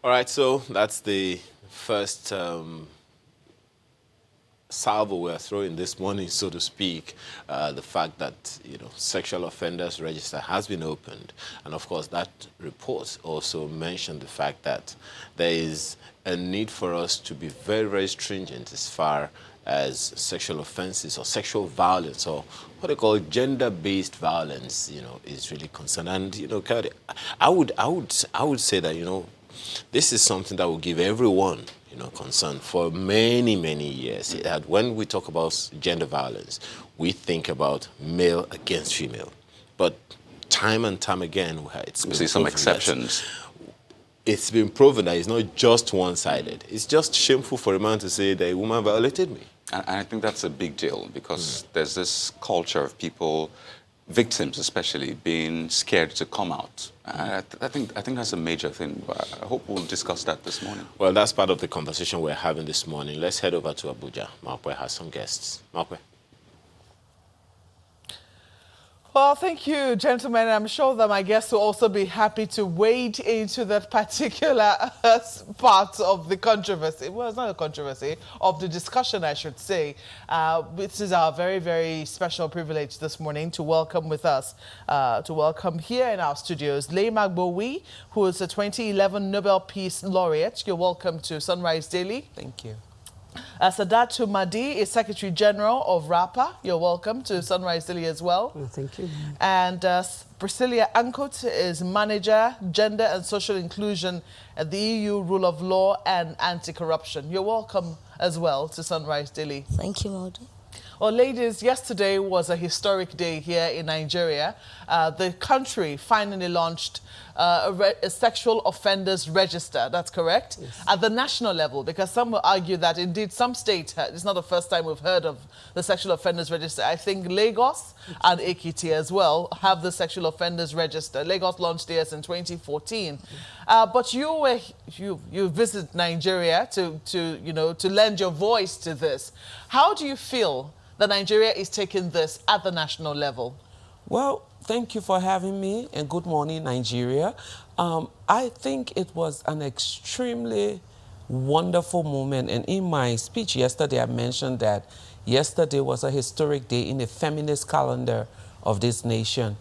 All right, so that's the first salvo we're throwing this morning, so to speak. The fact that sexual offenders register has been opened, and of course that report also mentioned the fact that there is a need for us to be very, very stringent as far as sexual offenses or sexual violence, or what they call gender-based violence, is really concerned. And Kadi, I would say that this is something that will give everyone, concern for many, many years. That when we talk about gender violence, we think about male against female. But time and time again, we see some exceptions. It's been proven that it's not just one-sided. It's just shameful for a man to say that a woman violated me. And I think that's a big deal because there's this culture of people, victims especially, being scared to come out. I think that's a major thing. I hope we'll discuss that this morning. Well, that's part of the conversation we're having this morning. Let's head over to Abuja. Mapwe has some guests. Mapwe. Well, thank you, gentlemen. I'm sure that my guests will also be happy to wade into that particular part of the controversy. Well, it's not a controversy, of the discussion, I should say. This is our very, very special privilege this morning to welcome with us, to welcome here in our studios, Leymah Gbowi, who is a 2011 Nobel Peace Laureate. You're welcome to Sunrise Daily. Thank you. Sadatu Madi is Secretary General of RAPA. You're welcome to Sunrise Daily as well. Oh, thank you. And Priscilla Ankut is Manager, Gender and Social Inclusion at the EU Rule of Law and Anti-Corruption. You're welcome as well to Sunrise Daily. Thank you, Modi. Well, ladies, yesterday was a historic day here in Nigeria. The country finally launched a sexual offenders register. That's correct? Yes. At the national level, because some will argue that indeed some states, it's not the first time we've heard of the sexual offenders register. I think Lagos and Ekiti as well have the sexual offenders register. Lagos launched theirs in 2014. But you visit Nigeria to lend your voice to this. How do you feel that Nigeria is taking this at the national level? Well, thank you for having me, and good morning, Nigeria. I think it was an extremely wonderful moment, and in my speech yesterday, I mentioned that yesterday was a historic day in the feminist calendar of this nation.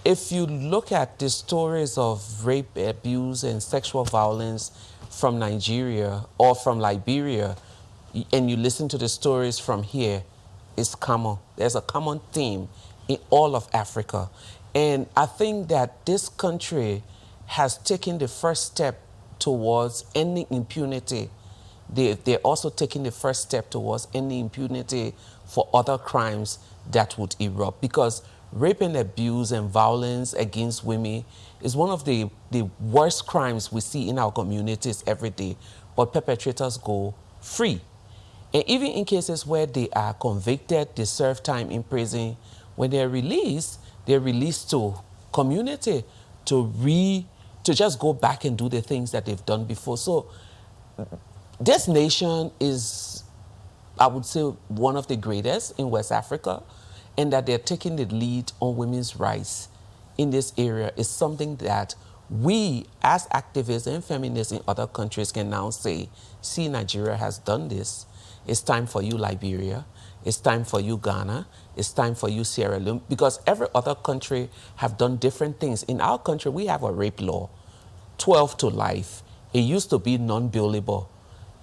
If you look at the stories of rape, abuse, and sexual violence from Nigeria or from Liberia, and you listen to the stories from here, it's common. There's a common theme in all of Africa. And I think that this country has taken the first step towards ending impunity. They're also taking the first step towards ending impunity for other crimes that would erupt. Because rape and abuse and violence against women is one of the worst crimes we see in our communities every day. But perpetrators go free. And even in cases where they are convicted, they serve time in prison, when they're released to community to just go back and do the things that they've done before. So this nation is, I would say, one of the greatest in West Africa, and that they're taking the lead on women's rights in this area is something that we as activists and feminists in other countries can now say, see, Nigeria has done this. It's time for you, Liberia. It's time for you, Ghana. It's time for you, Sierra Leone, because every other country have done different things. In our country, we have a rape law, 12 to life. It used to be non-bailable.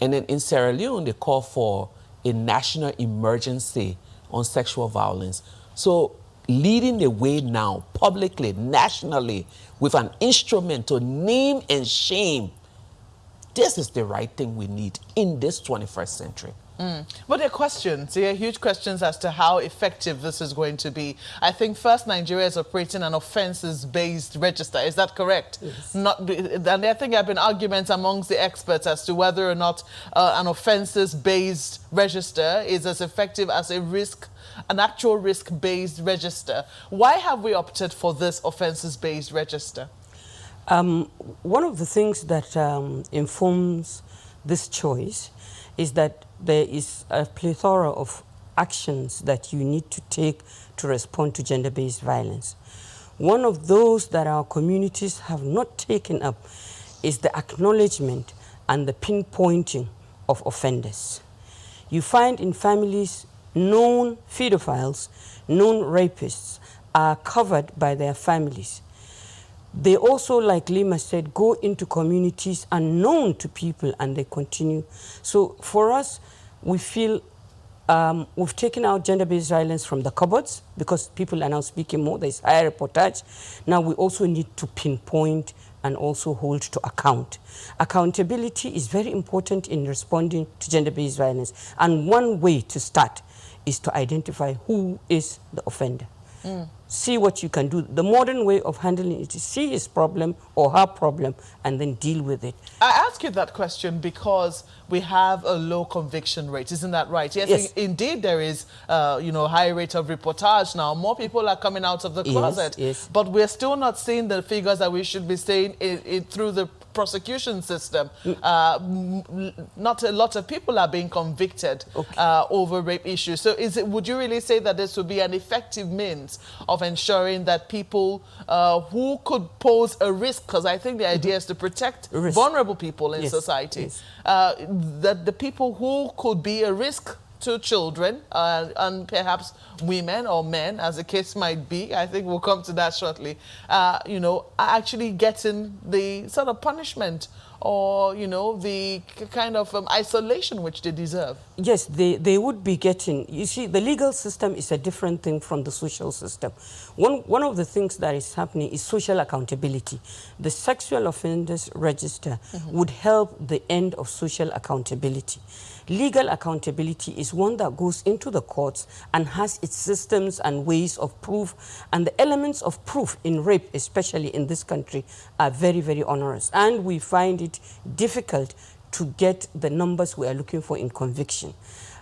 And then in Sierra Leone, they call for a national emergency on sexual violence. So leading the way now, publicly, nationally, with an instrument to name and shame, this is the right thing we need in this 21st century. But there are questions, there are huge questions as to how effective this is going to be. I think first Nigeria is operating an offences-based register. Is that correct? Yes. And I think there have been arguments amongst the experts as to whether or not an offences-based register is as effective as an actual risk-based register. Why have we opted for this offences-based register? One of the things that informs this choice is that there is a plethora of actions that you need to take to respond to gender-based violence. One of those that our communities have not taken up is the acknowledgement and the pinpointing of offenders. You find in families known pedophiles, known rapists are covered by their families. They also, like Lima said, go into communities unknown to people and they continue. So for us, we feel we've taken out gender-based violence from the cupboards because people are now speaking more. There's higher reportage. Now we also need to pinpoint and also hold to account. Accountability is very important in responding to gender-based violence. And one way to start is to identify who is the offender. See what you can do. The modern way of handling it is see his problem or her problem and then deal with it. I ask you that question because we have a low conviction rate, isn't that right? Yes. Indeed there is, high rate of reportage now. More people are coming out of the closet. Yes. But we're still not seeing the figures that we should be seeing through the prosecution system. Not a lot of people are being convicted over rape issues. So would you really say that this would be an effective means of ensuring that people who could pose a risk, because I think the idea is to protect vulnerable people in society, that the people who could be a risk to children and perhaps women or men, as the case might be, I think we'll come to that shortly, are actually getting the sort of punishment or, the kind of isolation which they deserve. Yes, they would be getting. You see, the legal system is a different thing from the social system. One of the things that is happening is social accountability. The Sexual Offenders Register would help the end of social accountability. Legal accountability is one that goes into the courts and has its systems and ways of proof, and the elements of proof in rape, especially in this country, are very, very onerous. And we find it difficult to get the numbers we are looking for in conviction.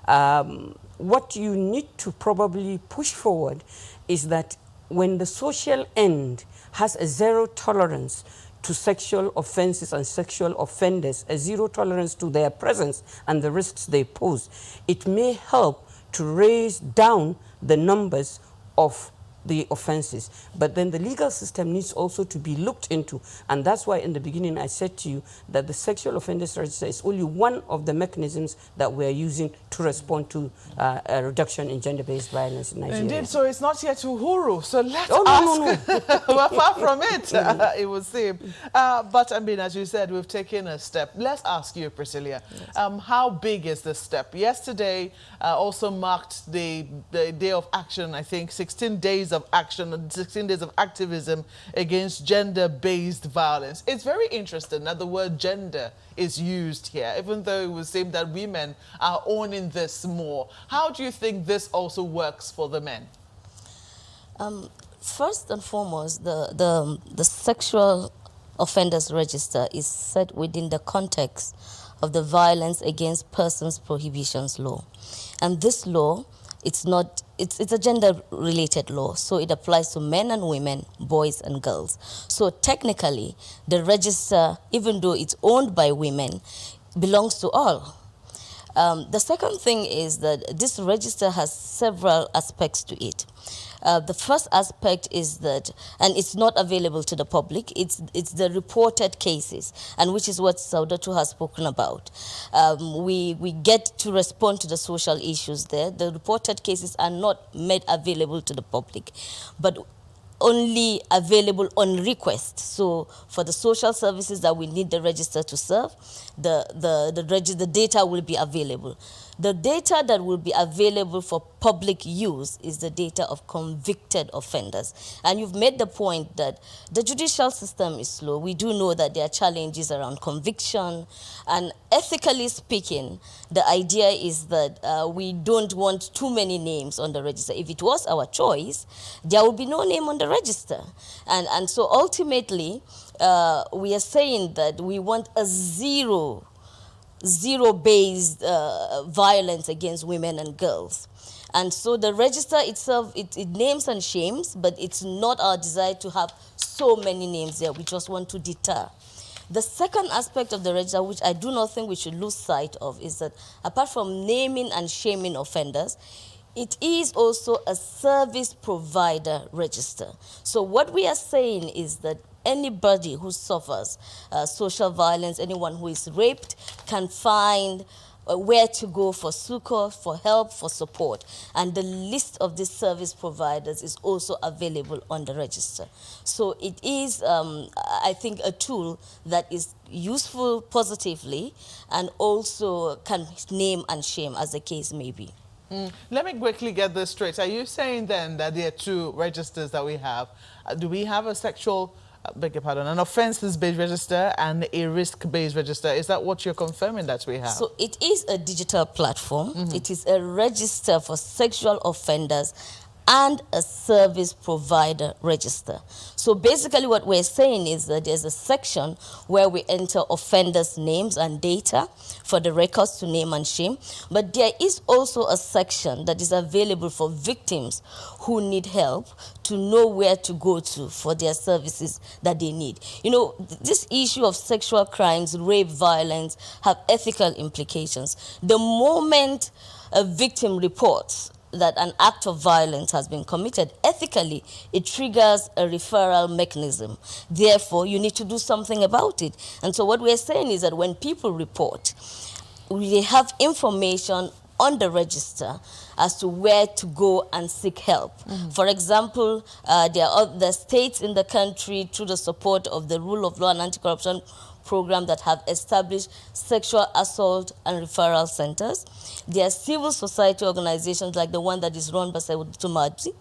What you need to probably push forward is that when the social end has a zero tolerance to sexual offenses and sexual offenders, a zero tolerance to their presence and the risks they pose, it may help to raise down the numbers of the offenses. But then the legal system needs also to be looked into. And that's why in the beginning I said to you that the Sexual Offenders Register is only one of the mechanisms that we are using to respond to a reduction in gender-based violence in Nigeria. Indeed, so it's not yet Uhuru. So let's ask. No. We're far from it, it would seem. But I mean, as you said, we've taken a step. Let's ask you, Priscilla, how big is this step? Yesterday also marked the day of action, I think, 16 days of action and 16 days of activism against gender-based violence. It's very interesting that the word gender is used here, even though it would seem that women are owning this more. How do you think this also works for the men? First and foremost, the Sexual Offenders Register is set within the context of the Violence Against Persons Prohibitions Law. And this law, it's a gender-related law, so it applies to men and women, boys and girls. So technically, the register, even though it's owned by women, belongs to all. The second thing is that this register has several aspects to it. The first aspect is that, and it's not available to the public, it's the reported cases, and which is what Saudatu has spoken about. We get to respond to the social issues there. The reported cases are not made available to the public, but only available on request. So for the social services that we need the register to serve, the data will be available. The data that will be available for public use is the data of convicted offenders. And you've made the point that the judicial system is slow. We do know that there are challenges around conviction. And ethically speaking, the idea is that we don't want too many names on the register. If it was our choice, there would be no name on the register. And so ultimately, we are saying that we want a zero-based violence against women and girls. And so the register itself, it names and shames, but it's not our desire to have so many names there. We just want to deter. The second aspect of the register, which I do not think we should lose sight of, is that apart from naming and shaming offenders, it is also a service provider register. So what we are saying is that anybody who suffers social violence, anyone who is raped, can find where to go for succor, for help, for support. And the list of these service providers is also available on the register. So it is, I think, a tool that is useful positively and also can name and shame, as the case may be. Let me quickly get this straight. Are you saying then that there are two registers that we have? Do we have a sexual, beg your pardon, an offences-based register and a risk-based register? Is that what you're confirming that we have? So it is a digital platform. It is a register for sexual offenders and a service provider register. So basically what we're saying is that there's a section where we enter offenders' names and data for the records to name and shame. But there is also a section that is available for victims who need help to know where to go to for their services that they need. You know, this issue of sexual crimes, rape, violence have ethical implications. The moment a victim reports that an act of violence has been committed, ethically, it triggers a referral mechanism. Therefore, you need to do something about it. And so what we're saying is that when people report, we have information on the register as to where to go and seek help. For example, there are the states in the country, through the support of the Rule of Law and Anti-Corruption Program, that have established sexual assault and referral centers. There are civil society organizations like the one that is run by Tumadzi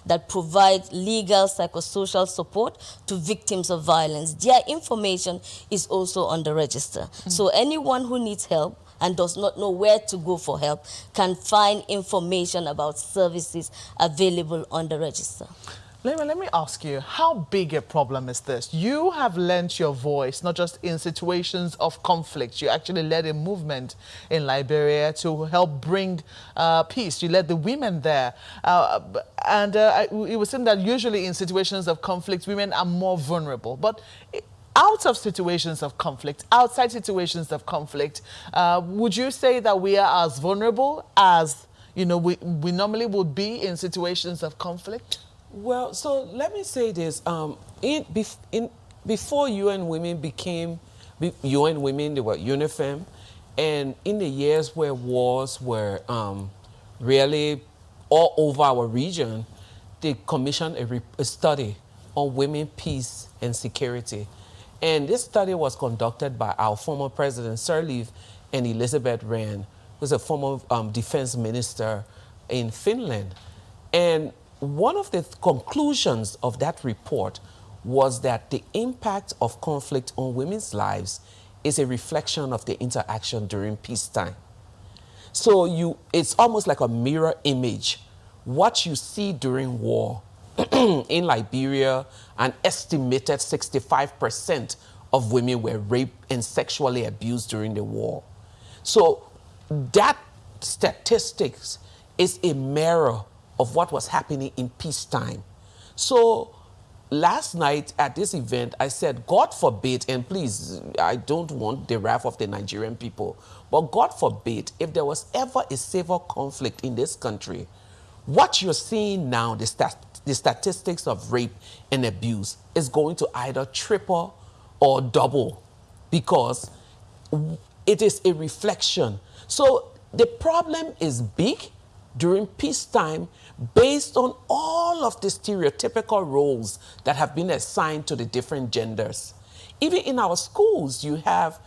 that provide legal psychosocial support to victims of violence. Their information is also on the register. So anyone who needs help and does not know where to go for help can find information about services available on the register. Let me ask you, how big a problem is this? You have lent your voice, not just in situations of conflict. You actually led a movement in Liberia to help bring peace. You led the women there. It would seem that usually in situations of conflict, women are more vulnerable. But out of situations of conflict, outside situations of conflict, would you say that we are as vulnerable as, you know, we normally would be in situations of conflict? Well, so let me say this. Before UN Women became UN Women, they were UNIFEM. And in the years where wars were really all over our region, they commissioned a study on women, peace, and security. And this study was conducted by our former President Sirleaf and Elizabeth Rand, who's a former defense minister in Finland. And one of the conclusions of that report was that the impact of conflict on women's lives is a reflection of the interaction during peacetime. So it's almost like a mirror image. What you see during war in Liberia, an estimated 65% of women were raped and sexually abused during the war. So that statistics is a mirror of what was happening in peacetime. So last night at this event, I said, God forbid, and please, I don't want the wrath of the Nigerian people, but God forbid, if there was ever a civil conflict in this country, what you're seeing now, the statistics of rape and abuse, is going to either triple or double, because it is a reflection. So the problem is big during peacetime, based on all of the stereotypical roles that have been assigned to the different genders. Even in our schools, you have,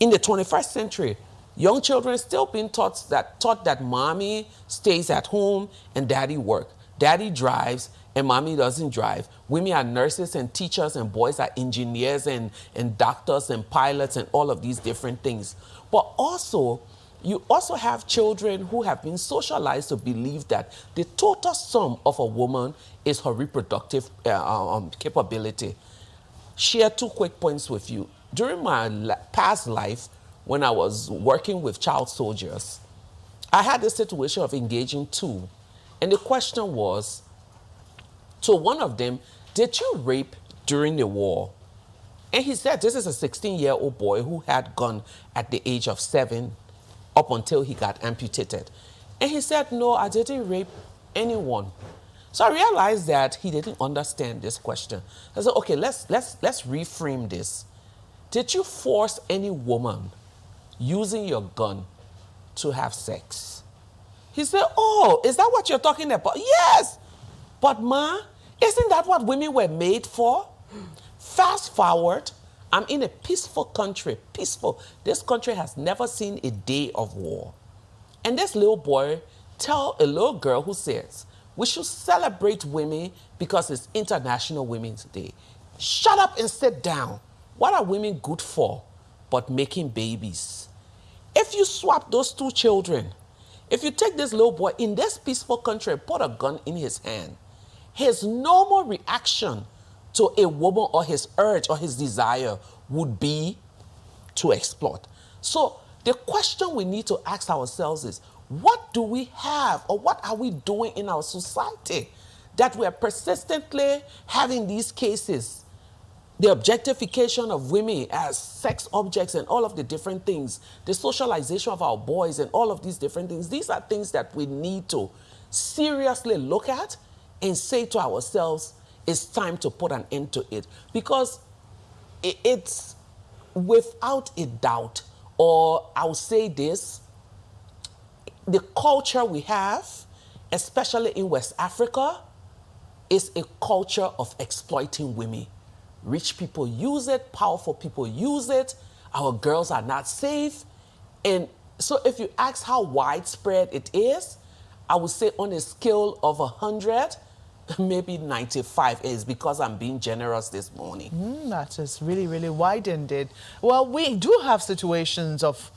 in the 21st century, young children still being taught that mommy stays at home and daddy work. Daddy drives and mommy doesn't drive. Women are nurses and teachers and boys are engineers and doctors and pilots and all of these different things. But also, you also have children who have been socialized to believe that the total sum of a woman is her reproductive capability. Share two quick points with you. During my past life, when I was working with child soldiers, I had the situation of engaging two. And the question was, to one of them, did you rape during the war? And he said, this is a 16-year-old boy who had gone at the age of 7 up until he got amputated. And he said, no, I didn't rape anyone. So I realized that he didn't understand this question. I said, okay, let's reframe this. Did you force any woman using your gun to have sex? He said, oh, is that what you're talking about? Yes. But ma, isn't that what women were made for? Fast forward, I'm in a peaceful country, peaceful. This country has never seen a day of war. And this little boy tell a little girl who says, we should celebrate women because it's International Women's Day. Shut up and sit down. What are women good for but making babies? If you swap those two children, if you take this little boy in this peaceful country and put a gun in his hand, his normal reaction to a woman or his urge or his desire would be to exploit. So the question we need to ask ourselves is, what do we have or what are we doing in our society that we're persistently having these cases? The objectification of women as sex objects and all of the different things, the socialization of our boys and all of these different things, these are things that we need to seriously look at and say to ourselves, it's time to put an end to it. Because it's without a doubt, or I'll say this, the culture we have, especially in West Africa, is a culture of exploiting women. Rich people use it, powerful people use it, our girls are not safe. And so if you ask how widespread it is, I would say on a scale of 100, maybe 95 is, because I'm being generous this morning. That is really, really wide indeed. Well, we do have situations of,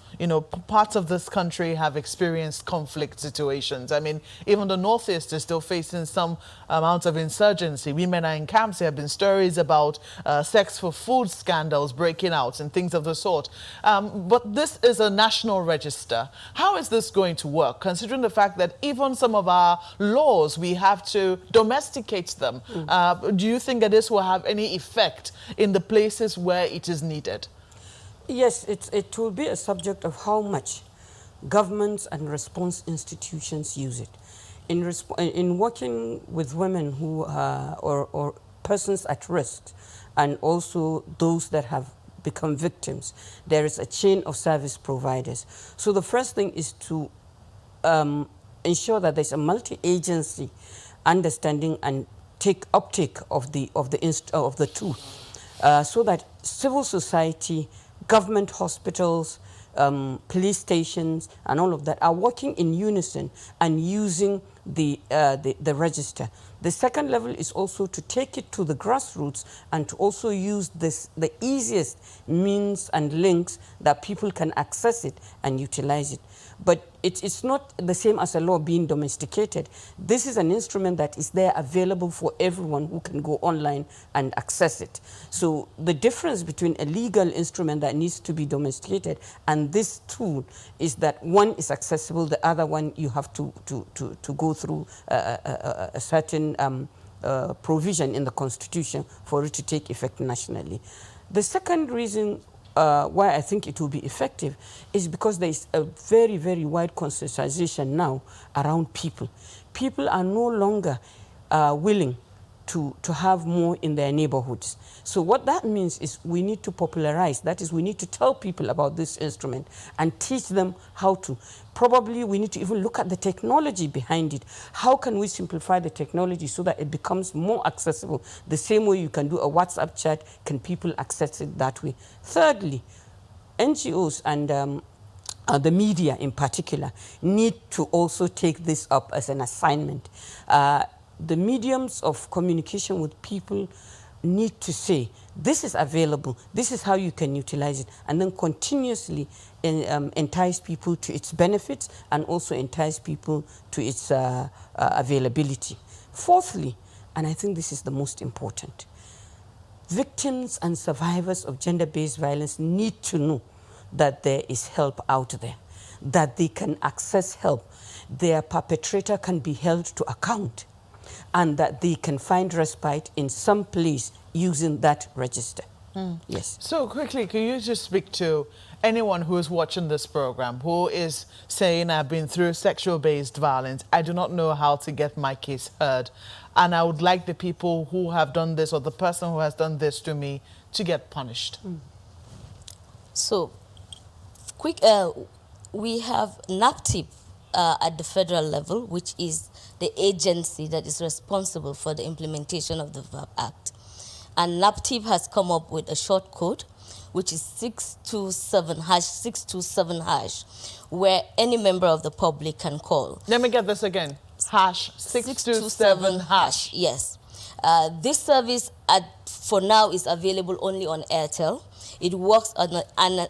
parts of this country have experienced conflict situations. I mean, even the Northeast is still facing some amount of insurgency. Women are in camps. There have been stories about sex for food scandals breaking out and things of the sort. But this is a national register. How is this going to work, considering the fact that even some of our laws, we have to domesticate them? Do you think that this will have any effect in the places where it is needed? Yes, it will be a subject of how much governments and response institutions use it. In working with women who or persons at risk, and also those that have become victims, there is a chain of service providers. So the first thing is to ensure that there's a multi-agency understanding and uptake of the truth, so that civil society, government hospitals, police stations, and all of that are working in unison and using the register. The second level is also to take it to the grassroots and to also use the easiest means and links that people can access it and utilize it. But it's not the same as a law being domesticated. This is an instrument that is there available for everyone who can go online and access it. So the difference between a legal instrument that needs to be domesticated and this tool is that one is accessible, the other one you have to go through a certain provision in the Constitution for it to take effect nationally. The second reason why I think it will be effective is because there is a very, very wide conscientization now around people. People are no longer willing to have more in their neighborhoods. So what that means is we need to popularize. That is, we need to tell people about this instrument and teach them how to. Probably we need to even look at the technology behind it. How can we simplify the technology so that it becomes more accessible? The same way you can do a WhatsApp chat, can people access it that way? Thirdly, NGOs and the media in particular need to also take this up as an assignment. The mediums of communication with people need to say, this is available, this is how you can utilize it, and then continuously entice people to its benefits and also entice people to its availability. Fourthly, and I think this is the most important, victims and survivors of gender-based violence need to know that there is help out there, that they can access help, their perpetrator can be held to account, and that they can find respite in some place using that register. Yes. So quickly, can you just speak to anyone who is watching this program who is saying, I've been through sexual-based violence, I do not know how to get my case heard, and I would like the people who have done this or the person who has done this to me to get punished? So, we have NAPTIP at the federal level, which is the agency that is responsible for the implementation of the VAP Act. And NAPTIP has come up with a short code, which is 627 hash, where any member of the public can call. Let me get this again. Hash 627 hash. Yes. This service for now is available only on Airtel. It works on an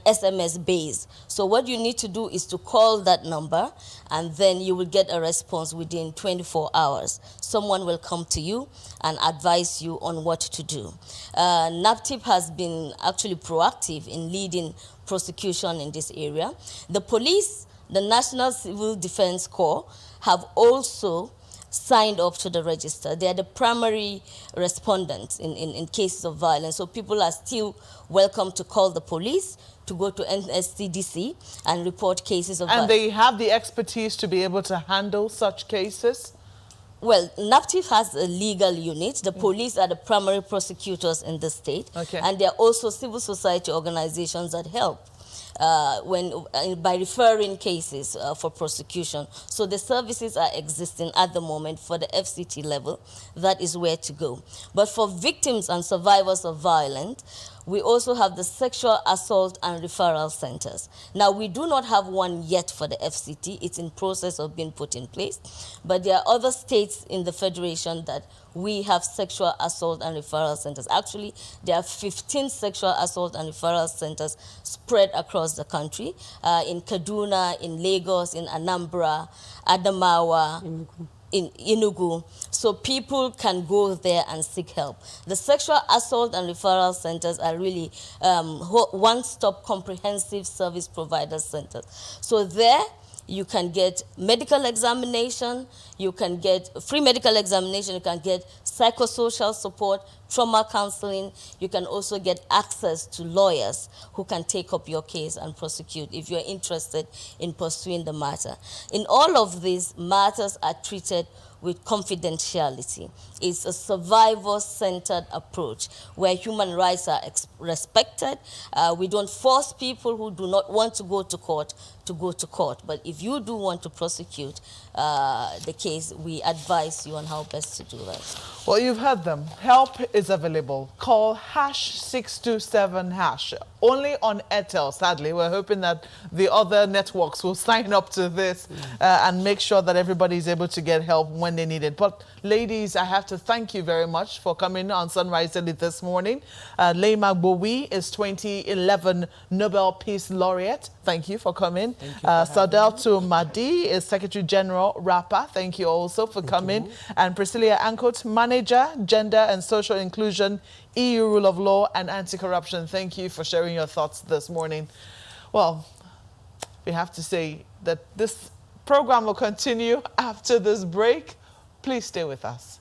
SMS base. So what you need to do is to call that number, and then you will get a response within 24 hours. Someone will come to you and advise you on what to do. NAPTIP has been actually proactive in leading prosecution in this area. The police, the National Civil Defense Corps, have also signed up to the register. They are the primary respondents in cases of violence. So people are still welcome to call the police, to go to NSCDC and report cases of violence. And they have the expertise to be able to handle such cases? Well, NAPTIP has a legal unit. The police are the primary prosecutors in the state. Okay. And there are also civil society organizations that help by referring cases for prosecution. So the services are existing at the moment for the FCT level. That is where to go. But for victims and survivors of violence, we also have the sexual assault and referral centers. Now, we do not have one yet for the FCT. It's in process of being put in place. But there are other states in the Federation that we have sexual assault and referral centers. Actually, there are 15 sexual assault and referral centers spread across the country, in Kaduna, in Lagos, in Anambra, Adamawa, in Enugu. So people can go there and seek help. The sexual assault and referral centers are really one-stop comprehensive service provider centers. So there, you can get medical examination, you can get free medical examination, you can get psychosocial support, trauma counseling. You can also get access to lawyers who can take up your case and prosecute if you're interested in pursuing the matter. In all of these, matters are treated with confidentiality. It's a survivor-centered approach where human rights are respected. We don't force people who do not want to go to court to go to court. But if you do want to prosecute the case, we advise you on how best to do that. Well, you've heard them. Help is available. Call #627#. Only on Airtel, sadly. We're hoping that the other networks will sign up to this and make sure that everybody is able to get help when they need it. But ladies, I have to thank you very much for coming on Sunrise Daily this morning. Leima Bowie is 2011 Nobel Peace Laureate. Thank you for coming. Sadautu Madi is Secretary General, RAPA. Thank you also for coming. And Priscilla Ankot, Manager, Gender and Social Inclusion, EU Rule of Law and Anti-Corruption. Thank you for sharing your thoughts this morning. Well, we have to say that this program will continue after this break. Please stay with us.